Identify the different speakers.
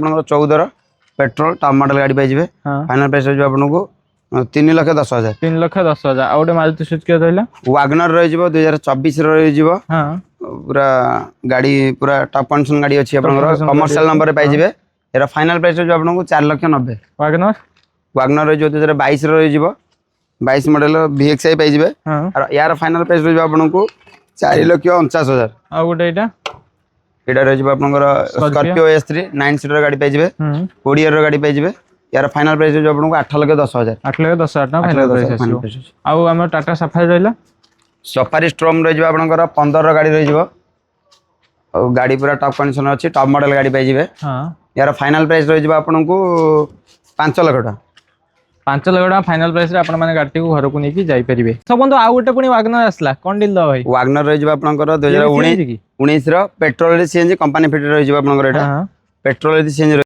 Speaker 1: 14 petrol top model गाड़ी पाइबे final price रही आपको 3,10,000
Speaker 2: 3,10,000 आ गोटे मारुति सुजुकी रहला
Speaker 1: वागनर रही 2024 रही
Speaker 2: हां
Speaker 1: पूरा गाड़ी पूरा टॉप कंडीशन गाड़ी अच्छी कमर्शियल नंबर पाइबे यार फाइनल प्राइस रही आपको 4,90,000
Speaker 2: वागनर
Speaker 1: वागनर रही 2022 रही 22 मॉडल VXI पाइबे और यार फाइनल प्राइस रही आपको 4,49,000
Speaker 2: आ गोटे
Speaker 1: एटा रही स्कॉर्पियो S3 9 सीटर गाड़ी पाइबे 40 ईयर गाड़ी पाइबे यार फाइनल प्राइस रही आपको 8,10,000
Speaker 2: 8,10,000 फाइनल प्राइस आउ हमर टाटा सफारी रहला
Speaker 1: सफारी स्ट्रॉम रही आपनकर 15 गाड़ी रही और गाड़ी पूरा टॉप कंडीशन अच्छी टॉप मॉडल गाड़ी पाइबे
Speaker 2: हां
Speaker 1: यार फाइनल प्राइस रही आपको 5 लाख टका
Speaker 2: 5 लाख टका फाइनल प्राइस रे आपण माने गाड़ी को घर को नेकी जाई परिबे सब बंधु आ गोटे पुनी वागनर आसला कोन डील द भाई
Speaker 1: वागनर रही आपनकर 2019 रो पेट्रोल रे सीएनजी कंपनी फिट रही आपनकर एटा पेट्रोल रे सीएनजी